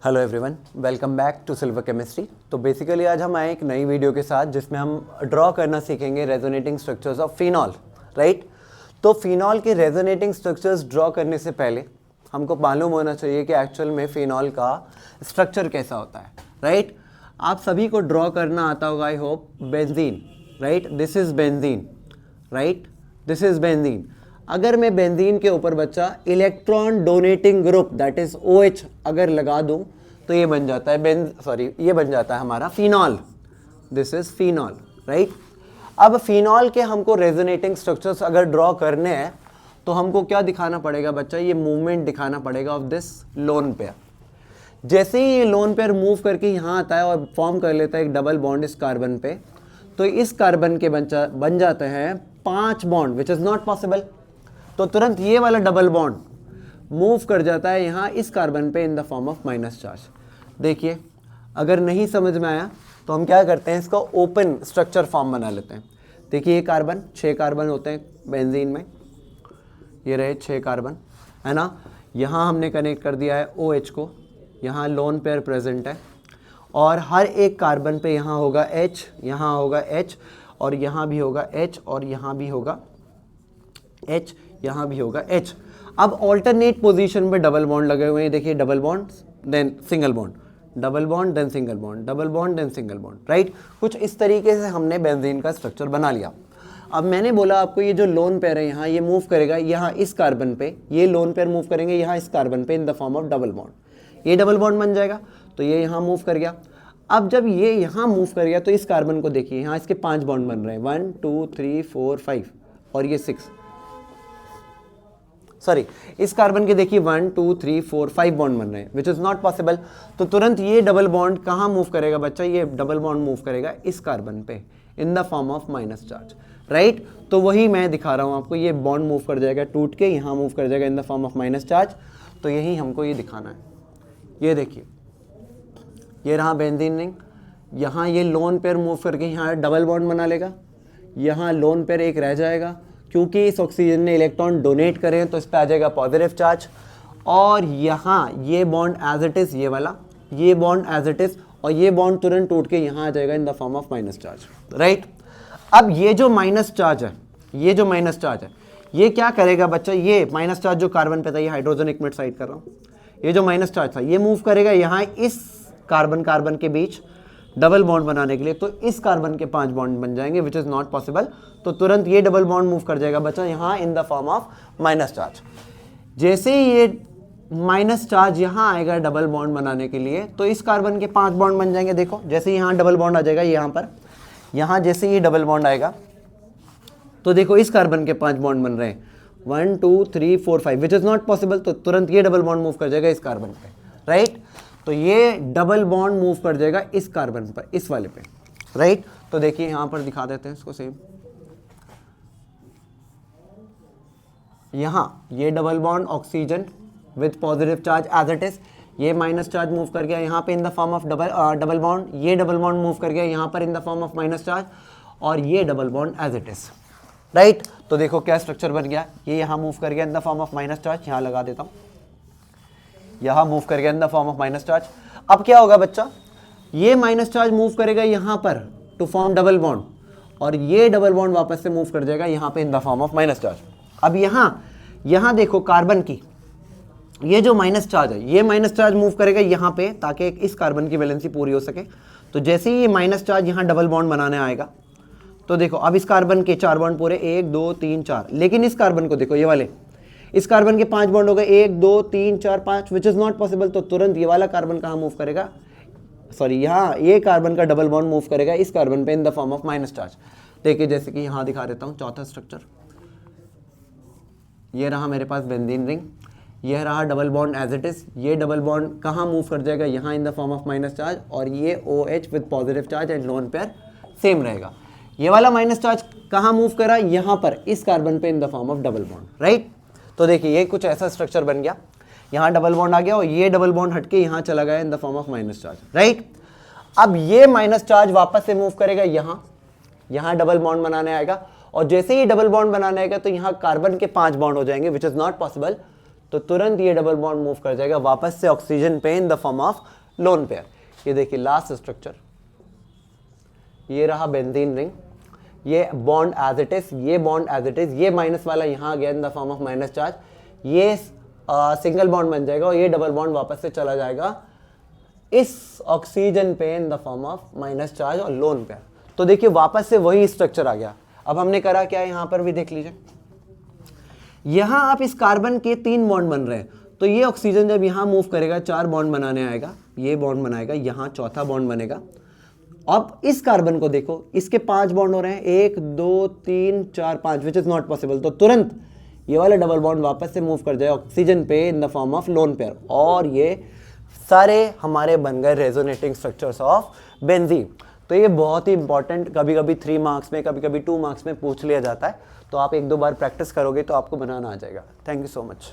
Hello everyone, welcome back to silver chemistry. तो basically आज हम आए एक नई वीडियो के साथ जिसमें हम ड्रॉ करना सीखेंगे resonating structures of phenol, right. तो फिनॉल के रेजोनेटिंग स्ट्रक्चर्स ड्रॉ करने से पहले हमको मालूम होना चाहिए कि एक्चुअल में फिनॉल का स्ट्रक्चर कैसा होता है, राइट। आप सभी को ड्रॉ करना आता होगा, I hope. Benzene, right, this is benzene, right, this is benzene. अगर मैं बेंजीन के ऊपर बच्चा electron donating group that is OH अगर लगा दूं तो ये बन जाता है ये बन जाता है हमारा phenol. This is phenol, right. अब फिनॉल के हमको रेजोनेटिंग स्ट्रक्चर्स अगर ड्रॉ करने हैं तो हमको क्या दिखाना पड़ेगा बच्चा, ये मूवमेंट दिखाना पड़ेगा ऑफ दिस लोन पेयर। जैसे ही ये लोन पेयर मूव करके यहाँ आता है और फॉर्म कर लेता है एक डबल बॉन्ड इस कार्बन पे, तो इस कार्बन के बन जाते हैं 5 bond, which is not possible. तो तुरंत ये वाला डबल बॉन्ड मूव कर जाता है यहाँ इस कार्बन पे in the form of minus charge. देखिए, अगर नहीं समझ में आया तो हम क्या करते हैं, इसका ओपन स्ट्रक्चर फॉर्म बना लेते हैं। देखिए ये कार्बन, 6 कार्बन होते हैं बेंजीन में, ये रहे 6 कार्बन, है ना। यहाँ हमने कनेक्ट कर दिया है OH को, यहाँ लोन पेयर प्रेजेंट है और हर एक कार्बन पे यहाँ होगा H, यहाँ होगा H और यहाँ भी होगा H और यहाँ भी होगा H, यहाँ भी होगा H। अब ऑल्टरनेट पोजीशन पे डबल बॉन्ड लगे हुए हैं। देखिए double bond then single bond, double bond then single bond, double bond then single bond, right. कुछ इस तरीके से हमने बेंजीन का स्ट्रक्चर बना लिया। अब मैंने बोला आपको ये जो लोन पेयर है यहाँ ये मूव करेगा यहाँ इस कार्बन पे, ये लोन पेयर मूव करेंगे यहाँ इस कार्बन पे in the form of double bond. ये डबल बॉन्ड बन जाएगा तो ये यहाँ मूव कर गया। अब जब ये यहाँ मूव कर गया तो इस कार्बन को देखिए यहाँ इसके 5 बॉन्ड बन रहे हैं, 1 2 3 4 5 और ये 6, सॉरी इस कार्बन के देखिए 1 2 3 4 5 बॉन्ड बन रहे हैं, विच इज नॉट पॉसिबल। तो तुरंत ये डबल बॉन्ड कहाँ मूव करेगा बच्चा, ये डबल बॉन्ड मूव करेगा इस कार्बन पे in the form of minus charge, right. तो वही मैं दिखा रहा हूँ आपको, ये बॉन्ड मूव कर जाएगा टूट के यहाँ मूव कर जाएगा इन the form of minus charge. तो यही हमको ये दिखाना है। ये देखिए ये रहा बेंजीन रिंग, यहाँ ये लोन पेयर मूव करके यहाँ डबल बॉन्ड बना लेगा, यहाँ लोन पेयर एक रह जाएगा क्योंकि इस ऑक्सीजन ने इलेक्ट्रॉन डोनेट करे तो इस पर आ जाएगा पॉजिटिव चार्ज। और यहाँ ये बॉन्ड एज इट इज, ये वाला ये बॉन्ड एज इट इज और ये बॉन्ड तुरंत टूट के यहाँ आ जाएगा इन the form of minus charge, right. अब ये जो माइनस चार्ज है, ये जो माइनस चार्ज है ये क्या करेगा बच्चा, ये माइनस चार्ज जो कार्बन पे था, ये हाइड्रोजन एक मिनट साइड कर रहा हूँ, ये जो माइनस चार्ज था ये मूव करेगा यहाँ इस कार्बन के बीच डबल बॉन्ड बनाने के लिए। तो इस कार्बन के 5 बॉन्ड बन जाएंगे विच इज नॉट पॉसिबल। तो तुरंत ये डबल बॉन्ड मूव कर जाएगा बच्चा यहाँ in the form of minus charge. जैसे ही ये माइनस चार्ज यहाँ आएगा डबल बॉन्ड बनाने के लिए तो इस कार्बन के 5 बॉन्ड बन जाएंगे। देखो जैसे यहाँ डबल बॉन्ड आ जाएगा यहाँ पर, यहाँ जैसे ये डबल बॉन्ड आएगा तो देखो इस कार्बन के 5 बॉन्ड बन रहे हैं 1 2 3 4 5 विच इज नॉट पॉसिबल। तो तुरंत ये डबल बॉन्ड मूव कर जाएगा इस कार्बन पे, राइट। तो ये डबल बॉन्ड मूव कर जाएगा इस कार्बन पर, इस वाले पे, राइट। तो देखिए यहां पर दिखा देते हैं इसको सेम, यहां ये double bond oxygen with positive charge as it is, ये माइनस चार्ज मूव कर गया यहाँ पे in the form of double bond, ये डबल बॉन्ड मूव कर गया यहाँ पर in the form of minus charge और ये double bond as it is, right. तो देखो क्या स्ट्रक्चर बन गया, ये यहाँ मूव कर गया इन the form of minus charge, यहाँ लगा देता हूँ, यहाँ मूव कर गया इन the form of minus charge. अब क्या होगा बच्चा, ये माइनस चार्ज मूव करेगा यहाँ पर टू फॉर्म डबल बॉन्ड और ये डबल बॉन्ड वापस से मूव कर जाएगा यहाँ पे in the form of minus charge. अब यहाँ देखो कार्बन की ये जो माइनस चार्ज है, ये माइनस चार्ज मूव करेगा यहाँ पे ताकि इस कार्बन की वैलेंसी पूरी हो सके। तो जैसे ही ये माइनस चार्ज यहाँ डबल बॉन्ड बनाने आएगा तो देखो अब इस कार्बन के 4 बॉन्ड पूरे 1 2 3 4, लेकिन इस कार्बन को देखो ये वाले, इस कार्बन के 5 बॉन्ड हो गए 1 2 3 4 5 विच इज नॉट पॉसिबल। तो तुरंत ये वाला कार्बन कहाँ मूव करेगा, सॉरी यहाँ ये कार्बन का डबल बॉन्ड मूव करेगा इस कार्बन पे in the form of minus charge. देखिए जैसे कि यहाँ दिखा देता हूँ चौथा स्ट्रक्चर, ये रहा मेरे पास बेंजीन रिंग, यह रहा double bond as it is, ये डबल बॉन्ड कहाँ मूव कर जाएगा यहाँ in the form of minus charge और ये OH with positive charge and lone pair same रहेगा। ये वाला माइनस चार्ज कहाँ मूव करा, यहाँ पर इस कार्बन पे in the form of double bond, right. तो देखिए ये कुछ ऐसा स्ट्रक्चर बन गया, यहाँ डबल बॉन्ड आ गया और ये डबल बॉन्ड हटके यहाँ चला गया इन the form of minus charge, right. अब ये माइनस चार्ज वापस से मूव करेगा यहाँ डबल बॉन्ड बनाने आएगा और जैसे ही डबल बॉन्ड बनाने आएगा तो यहाँ कार्बन के 5 बॉन्ड हो जाएंगे विच इज नॉट पॉसिबल। तो तुरंत ये डबल बॉन्ड मूव कर जाएगा वापस से ऑक्सीजन पे in the form of lone pair. ये देखिए लास्ट स्ट्रक्चर, ये रहा बेंजीन रिंग, ये बॉन्ड एज इट इज, ये बॉन्ड एज इट इज, ये माइनस वाला यहाँ गया इन the form of minus charge, ये सिंगल बॉन्ड बन जाएगा और ये डबल बॉन्ड वापस से चला जाएगा इस ऑक्सीजन पे in the form of minus charge और लोन पेयर। तो देखिए वापस से वही स्ट्रक्चर आ गया। अब हमने करा क्या, यहां पर भी देख लीजिए, यहां आप इस कार्बन के 3 बॉन्ड बन रहे हैं, तो ये ऑक्सीजन जब यहां मूव करेगा 4 बॉन्ड बनाने आएगा, ये बॉन्ड बनाएगा, यहां चौथा बॉन्ड बनेगा। अब इस कार्बन को देखो, इसके 5 बॉन्ड हो रहे हैं, 1 2 3 4 5, विच इज नॉट पॉसिबल। तो तुरंत ये वाला डबल बॉन्ड वापस से मूव कर जाए ऑक्सीजन पे in the form of lone pair, और ये सारे हमारे बन गए रेजोनेटिंग स्ट्रक्चर्स ऑफ बेंजीन। तो ये बहुत ही इंपॉर्टेंट, कभी कभी 3 मार्क्स में, कभी कभी 2 मार्क्स में पूछ लिया जाता है। तो आप 1-2 बार प्रैक्टिस करोगे तो आपको बनाना आ जाएगा। Thank you so much.